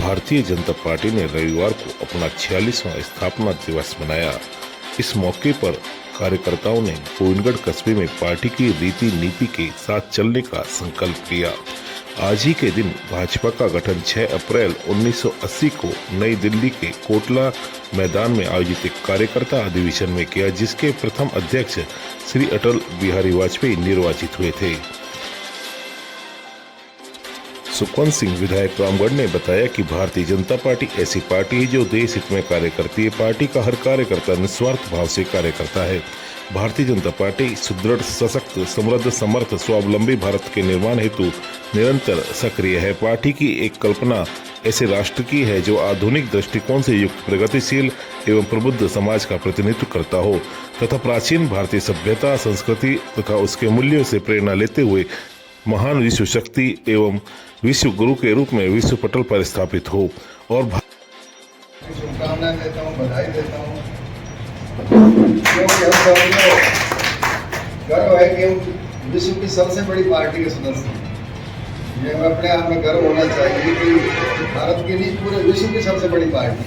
Bharatiya Janata party ने रविवार को अपना 46वां स्थापना दिवस मनाया। इस मौके पर कार्यकर्ताओं ने गोविंदगढ़ कस्बे में पार्टी की रीति नीति के साथ चलने का संकल्प लिया। आज ही के दिन भाजपा का गठन 6 अप्रैल 1980 को नई दिल्ली के कोटला मैदान में आयोजित एक कार्यकर्ता अधिवेशन में किया, जिसके प्रथम अध्यक्ष श्री अटल बिहारी वाजपेयी निर्वाचित हुए थे। सुखवंत सिंह विधायक रामगढ़ ने बताया कि भारतीय जनता पार्टी ऐसी पार्टी है जो देश हित में कार्य करती है। पार्टी का हर कार्यकर्ता निस्वार्थ भाव से कार्य करता है। भारतीय जनता पार्टी सुदृढ़, सशक्त, समृद्ध, समर्थ, स्वावलंबी भारत के निर्माण हेतु निरंतर सक्रिय है। पार्टी की एक कल्पना ऐसे राष्ट्र की है जो आधुनिक दृष्टिकोण से युक्त, प्रगतिशील एवं प्रबुद्ध समाज का प्रतिनिधित्व करता हो तथा प्राचीन भारतीय सभ्यता, संस्कृति तथा उसके मूल्यों से प्रेरणा लेते हुए महान विश्व शक्ति एवं विश्व गुरु के रूप में विश्व पटल पर स्थापित हो। और शुभकामनाएं देता हूँ, बधाई देता हूँ, क्योंकि हम सबको गर्व है कि हम विश्व की सबसे बड़ी पार्टी के सदस्य हैं। ये हमें अपने आप में गर्व होना चाहिए कि भारत की नहीं, पूरे विश्व की सबसे बड़ी पार्टी,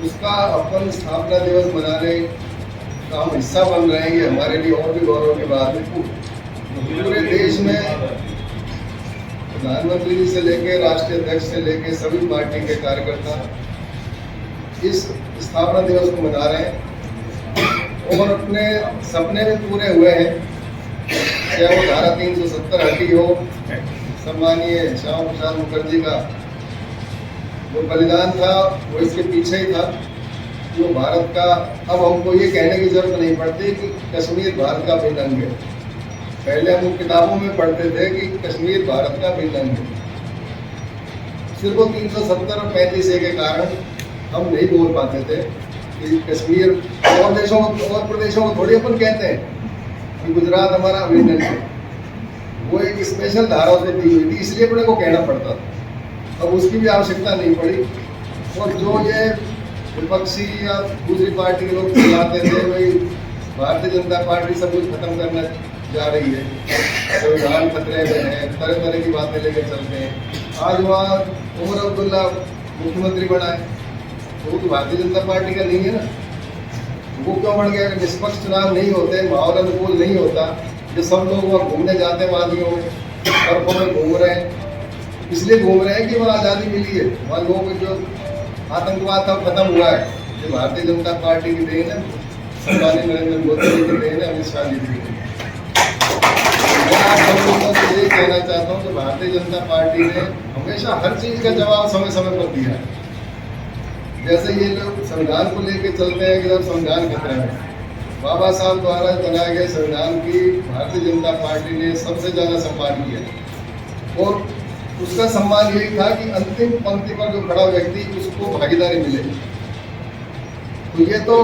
उसका अपन स्थापना दिवस मनाने का हम हिस्सा बन रहे हैं। ये हमारे लिए और भी गौरव की बात है। पूरे देश में प्रधानमंत्री जी से लेके राष्ट्रीय अध्यक्ष से लेके सभी पार्टी के कार्यकर्ता इस स्थापना दिवस को मना रहे हैं और अपने सपने भी पूरे हुए हैं। चाहे वो धारा 370 हटी हो, सम्मानीय श्यामा प्रसाद मुखर्जी का जो बलिदान था वो इसके पीछे ही था। जो भारत का, अब हमको ये कहने की जरूरत नहीं पड़ती कि कश्मीर भारत का भिन्न अंग है। पहले हम किताबों में पढ़ते थे कि कश्मीर भारत का भिन्न अंग है। सिर्फ 370 और 35A के कारण हम नहीं बोल पाते थे कि कश्मीर और देशों और प्रदेशों को थोड़ी अपन कहते हैं कि गुजरात हमारा अभिन्न अंग है। वो एक स्पेशल धारा से दी हुई थी, इसलिए अपने को कहना पड़ता था। अब उसकी भी आवश्यकता नहीं पड़ी। और जो ये विपक्षी या दूसरी पार्टी के लोग चलाते थे, वही भारतीय जनता पार्टी सब कुछ खत्म करना जा रही है, संविधान खतरे में है, तरह तरह की बातें लेकर चलते हैं। आज वहाँ उमर अब्दुल्ला मुख्यमंत्री बना है, तो वो तो भारतीय जनता पार्टी का नहीं है ना। वो क्यों बन गया? निष्पक्ष चुनाव नहीं होते, माहौल अनुकूल नहीं होता, जो सब लोग वहाँ घूमने जाते हैं, वादियों में, सड़कों में घूम रहे हैं, इसलिए घूम रहे हैं कि वहाँ आज़ादी मिली है। वहाँ लोग जो आतंकवाद था खत्म हुआ है। ये भारतीय जनता पार्टी की देन है, सम्मानित नरेंद्र मोदी जी की देन है, अमित शाह जी की देन है। मैं आप सब लोगों से ये कहना चाहता हूँ कि भारतीय जनता पार्टी ने हमेशा हर चीज़ का जवाब समय समय पर दिया है। जैसे ये लोग संविधान को लेकर चलते हैं कि जब संविधान खतरे में, बाबा साहब द्वारा बनाए गए संविधान की भारतीय जनता पार्टी ने सबसे ज़्यादा सम्मान किया और उसका सम्मान यही था कि अंतिम पंक्ति पर जो खड़ा व्यक्ति उसको भागीदारी मिले। तो ये तो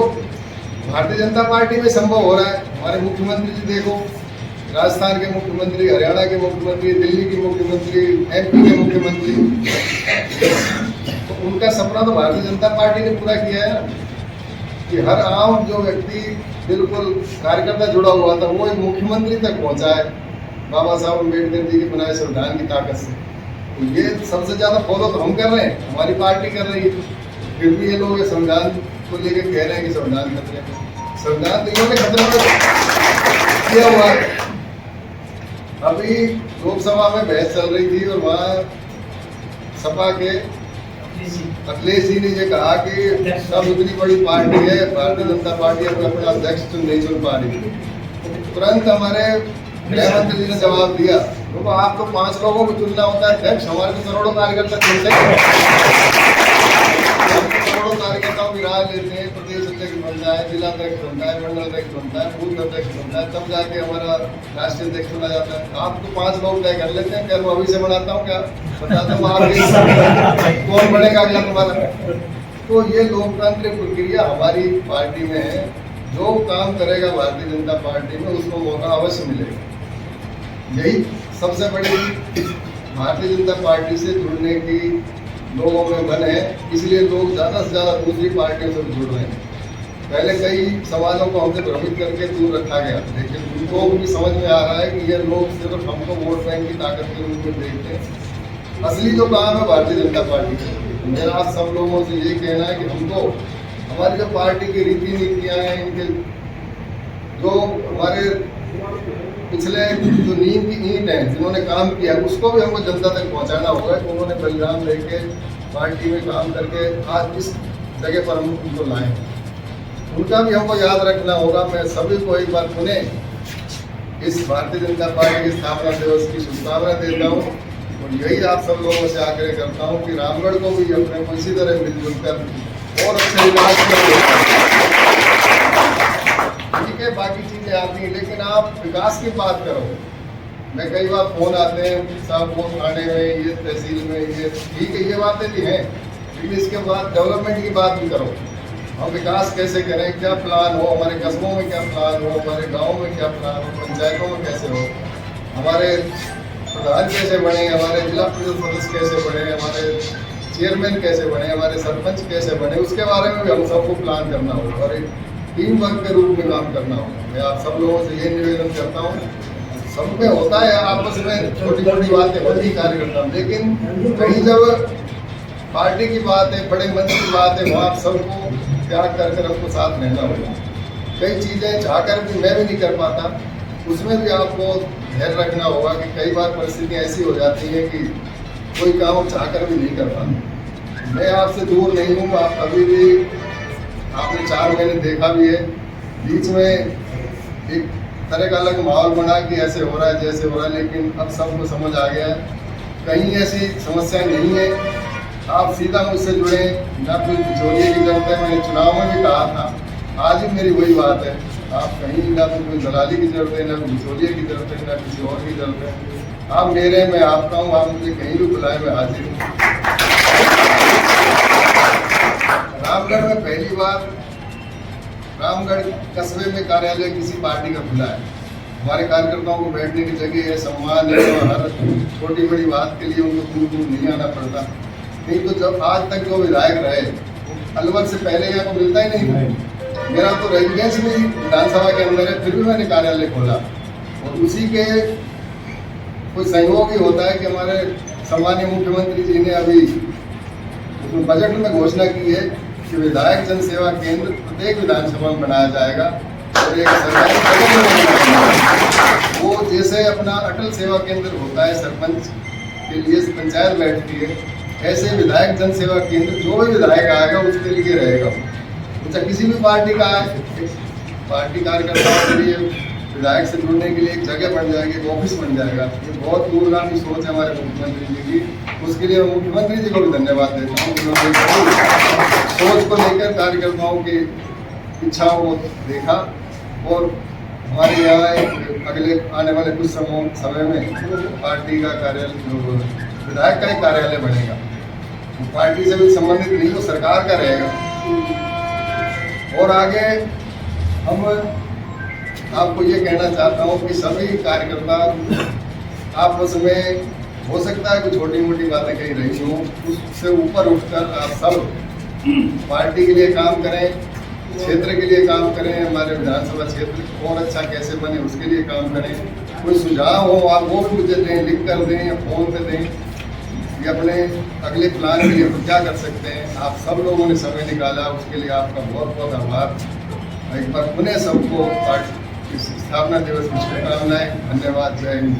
भारतीय जनता पार्टी में संभव हो रहा है। हमारे मुख्यमंत्री जी देखो, राजस्थान के मुख्यमंत्री, हरियाणा के मुख्यमंत्री, दिल्ली के मुख्यमंत्री, MP के मुख्यमंत्री, तो उनका सपना तो भारतीय जनता पार्टी ने पूरा किया है ना कि हर आम जो व्यक्ति बिल्कुल कार्यकर्ता जुड़ा हुआ था वो एक मुख्यमंत्री तक पहुंचा है, बाबा साहब अम्बेडकर जी के बनाए संविधान की ताकत से। तो ये सबसे ज़्यादा फॉलो तो हम कर रहे हैं, हमारी पार्टी कर रही है। फिर भी ये लोग संविधान को लेकर कह रहे हैं कि संविधान खतरे में। संविधान तो इन्होंने खतरे में किया हुआ है। अभी लोकसभा में बहस चल रही थी और वहाँ सपा के अखिलेश जी ने ये कहा कि सब इतनी बड़ी पार्टी है, भारतीय जनता पार्टी अपना अध्यक्ष नहीं चुन पा रही। तुरंत हमारे गृहमंत्री जी ने जवाब दिया, तो आप तो 5 लोगों को चुनना होता है अध्यक्ष, हमारे तो करोड़ों कार्यकर्ता चुनते हैं। करोड़ों कार्यकर्ताओं की राय लेते हैं, प्रदेश अध्यक्ष बनता है, जिला अध्यक्ष बनता है, मंडल अध्यक्ष बनता है, बूथ अध्यक्ष बनता है, तब जाके हमारा राष्ट्रीय अध्यक्ष चुना जाता है। आप तो 5 लोग तय कर लेते हैं। क्या मैं अभी से बनाता हूँ? क्या बताता हूँ आप कौन बनेगा अगला तुम्हारा? तो ये लोकतांत्रिक प्रक्रिया हमारी पार्टी में है। जो काम करेगा भारतीय जनता पार्टी में उसको मौका अवश्य मिलेगा। यही सबसे बड़ी भारतीय जनता पार्टी से जुड़ने की लोगों में मन है, इसलिए लोग ज़्यादा से ज़्यादा दूसरी पार्टियों से जुड़ रहे हैं। पहले कई सवालों को हमसे भ्रमित करके दूर रखा गया, लेकिन उनको भी समझ में आ रहा है कि ये लोग सिर्फ हमको वोट बैंक की ताकत के रूप में देखते हैं असली जो काम है भारतीय जनता पार्टी का। मेरा आप सब लोगों से यही कहना है कि हमको हमारी जो पार्टी की रीति नीतियाँ हैं, इनके जो हमारे पिछले जो नींव की ईंट है जिन्होंने काम किया उसको भी हमको जनता तक पहुंचाना होगा कि उन्होंने बलिदान लेके पार्टी में काम करके आज इस जगह पर हम उनको लाए। उनका भी हमको याद रखना होगा। मैं सभी को एक बार पुनः इस भारतीय जनता पार्टी के स्थापना दिवस की शुभकामना देता हूँ और यही आप सब लोगों से आग्रह करता हूँ कि रामगढ़ को भी अपने को इसी तरह मिलजुल कर और अच्छे विकास ठीक है। बाकी चीजें आती हैं लेकिन आप विकास की बात करो। मैं कई बार फोन आते हैं साहब वो थाने में, ये तहसील में, ये ठीक है, ये बातें भी हैं, लेकिन इसके बाद डेवलपमेंट की बात भी करो। हम विकास कैसे करें, क्या प्लान हो, हमारे कस्बों में क्या प्लान हो, हमारे गाँव में क्या प्लान हो, पंचायतों में कैसे हो, हमारे प्रधान कैसे बने, हमारे जिला परिषद सदस्य कैसे बने, हमारे चेयरमैन कैसे बने, हमारे सरपंच कैसे बने, उसके बारे में भी हम सबको प्लान करना होगा और एक टीम वर्क के रूप में काम करना होगा। मैं आप सब लोगों से ये निवेदन करता हूँ। सब में होता है आपस में छोटी छोटी बातें होती कार्यकर्ता, लेकिन कहीं जब पार्टी की बात है, बड़े मंच की बात है, वहाँ सबको त्याग कर हमको साथ रहना होगा। कई चीज़ें चाहकर भी मैं भी नहीं कर पाता, उसमें भी आपको ध्यान रखना होगा कि कई बार परिस्थितियाँ ऐसी हो जाती हैं कि कोई काम चाहकर भी नहीं कर पाते। मैं आपसे दूर नहीं हूँ, आप अभी भी आपने 4 महीने देखा भी है, बीच में एक तरह का अलग माहौल बना कि ऐसे हो रहा है जैसे हो रहा है, लेकिन अब सबको समझ आ गया है कहीं ऐसी समस्या नहीं है। आप सीधा मुझसे जुड़े, ना कोई बिचौलिए की जरूरत है। मैंने चुनाव में भी कहा था, आज भी मेरी वही बात है, आप कहीं ना तो कोई दलाली की जरूरत है, ना कोई बिचौलिए की जरूरत है, ना किसी और की जरूरत है। आप मेरे, मैं आपका हूँ, आप मुझे कहीं भी बुलाए मैं हाजिर हूँ। रामगढ़ में पहली बार रामगढ़ कस्बे में कार्यालय किसी पार्टी का खुला है। हमारे कार्यकर्ताओं को बैठने की जगह है, सम्मान है और हर छोटी बड़ी बात के लिए उनको दूर दूर नहीं आना पड़ता। नहीं तो जब आज तक जो विधायक रहे अलवर से पहले यहाँ को मिलता ही नहीं। मेरा तो रेजिडेंस भी विधानसभा के अंदर है, फिर भी मैंने कार्यालय खोला और उसी के कोई सहयोग ही होता है कि हमारे सम्मानीय मुख्यमंत्री जी ने अभी उसमें बजट में घोषणा की है कि विधायक जन सेवा केंद्र प्रत्येक विधानसभा में बनाया जाएगा और एक सरकारी वो जैसे अपना अटल सेवा केंद्र होता है सरपंच के लिए पंचायत बैठती है, ऐसे विधायक जन सेवा केंद्र जो भी विधायक आएगा उसके लिए रहेगा। अच्छा, किसी भी पार्टी का पार्टी कार्यकर्ताओं के लिए विधायक से जुड़ने के लिए एक जगह बन जाएगी, एक ऑफिस बन जाएगा। ये बहुत दूरगामी सोच है हमारे मुख्यमंत्री जी की। उसके लिए मुख्यमंत्री जी को भी धन्यवाद देता हूँ, उन्होंने सोच को लेकर कार्यकर्ताओं की इच्छाओं को देखा और हमारे यहाँ अगले आने वाले कुछ समय में पार्टी का कार्यालय, विधायक का एक कार्यालय बनेगा। पार्टी से भी संबंधित नहीं, वो सरकार का रहेगा। और आगे हम आपको ये कहना चाहता हूँ कि सभी कार्यकर्ता आपस में हो सकता है कुछ छोटी मोटी बातें कहीं रही हों, उससे ऊपर उठकर आप सब पार्टी के लिए काम करें, क्षेत्र के लिए काम करें, हमारे विधानसभा क्षेत्र और अच्छा कैसे बने उसके लिए काम करें। कोई सुझाव हो आप वो भी मुझे दें, लिख कर दें या फ़ोन पे दें कि अपने अगले प्लान के लिए क्या कर सकते हैं। आप सब लोगों ने समय निकाला, उसके लिए आपका बहुत बहुत आभार। एक बार पुनः सबको पार्टी स्थापना दिवस की शुभकामनाएं। धन्यवाद। जय हिंद।